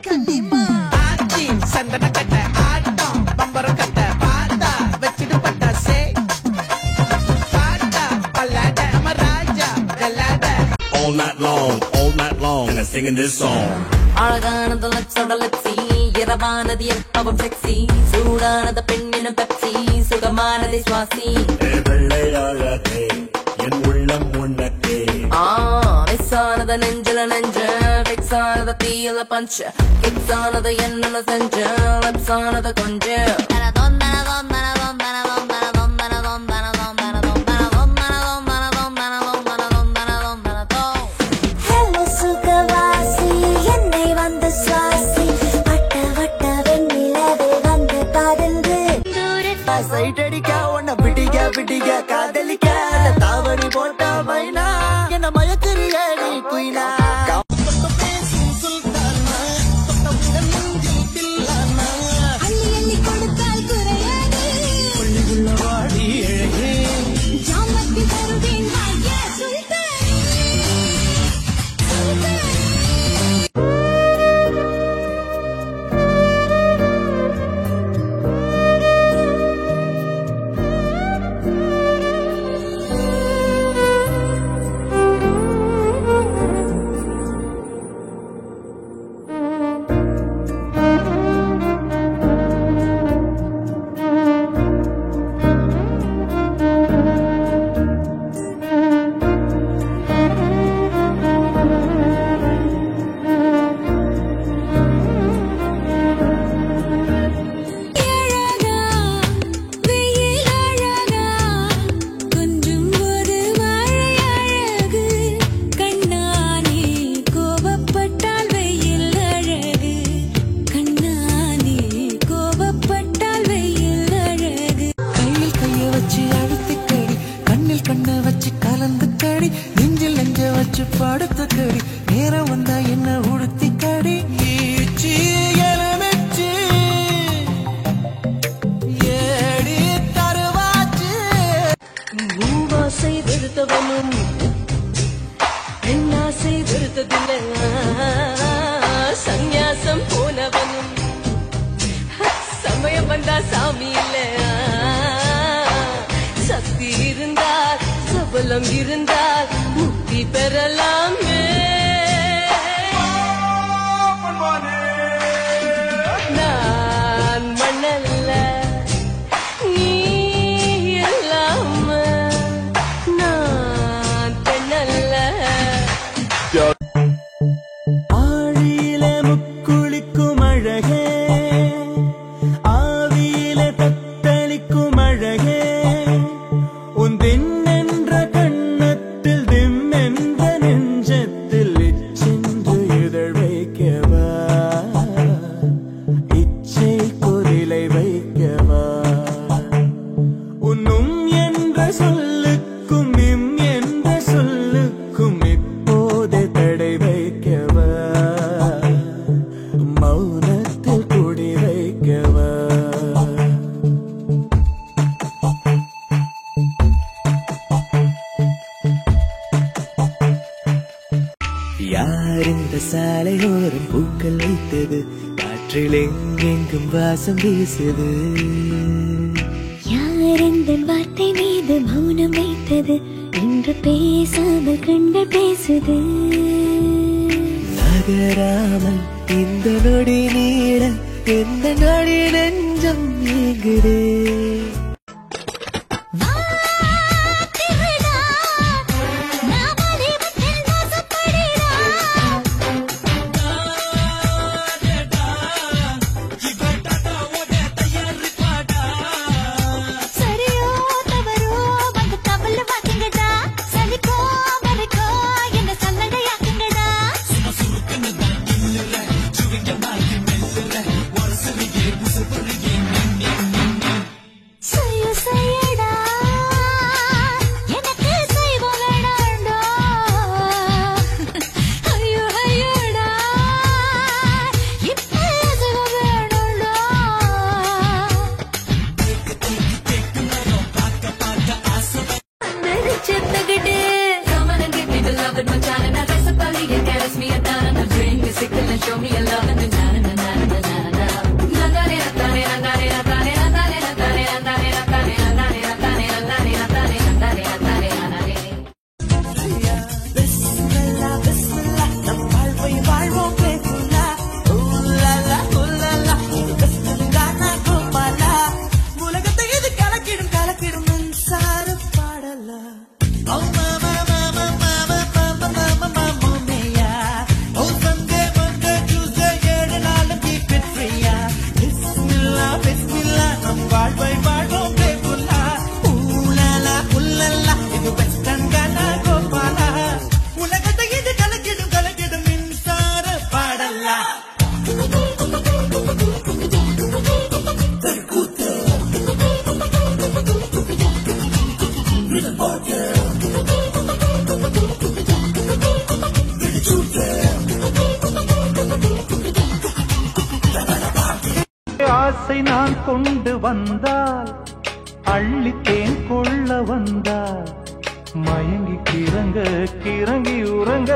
கண்ணிமா ஆச்சி சந்தன கட்ட ஆட்டம் பம்பரம் கட்ட பாட்டா வச்சிடு பட்டாசே பாட்டா பல்லாட நம்ம ராஜா கல்லாட all night long and I'm singing this song அழகானது லட்சோட லட்சி இரவானது எப்பவும் செக்ஸி சூடானது பெண்ணினும் பெப்சி சுகமானதை சுவாசி வெள்ளை அழகே என் உள்ளம் உன்னக்கே மிஸ்ஸானது நெஞ்சில நெஞ்ச ஃபிக்ஸானது தீயில பஞ்ச கிக்ஸானது என்னன்னு செஞ்ச லப்ஸானது கொஞ்சம் சைட் அடிக்க உன்னை பிடிக்க காதலிக்க தாவணி போட்ட மைனா என்ன மயக்கிறிய நீ குயினா படுத்துக்கடி நேரம் வந்தா என்ன உடுத்திக்கடி ஏடி தருவாச்சு பூவாசை வெறுத்தவனும் பெண்ணாசை வெறுத்ததில்லை சந்நியாசம் போனவனும் சமயம் வந்தா சாமி இல்ல சக்தி இருந்தால் சபலம் இருந்தால் முக்தி பெறலாமே நான் மண்ணல்ல நீ இல்லாம நான் பெண்ணல்ல ஆழியில முக்குளிக்கும் அழகே ஆவியில தத்தளிக்கும் அழகே உன் தென்னென்ற கண்ணத்தில் திம்மென்ற நெஞ்சத்தில் இச்சென்று இதழ் வைக்கவா இச்சை கொரிலை வைக்கவா உன்னும் என்ற சொல்லுக்கும் இம் என்ற சொல்லுக்கும் இப்போதே தடை வைக்கவா மௌனத்தில் குடி வைக்கவா யார் இந்த சாலையோரம் பூக்கள் வைத்தது காற்றில் எங்கெங்கும் வாசம் வீசுது யார் இந்த வார்த்தை மீது மௌனம் வைத்தது என்று பேசாமல் கண்கள் பேசுது நகராமல் இந்த நொடி நீர எந்த நொடி நெஞ்சம் நீங்குதே Show me a love and a ஆசை நான் கொண்டு வந்தால் அள்ளித்தேன் கொள்ள வந்தால் மயங்கி கிறங்க கிறங்கி உறங்க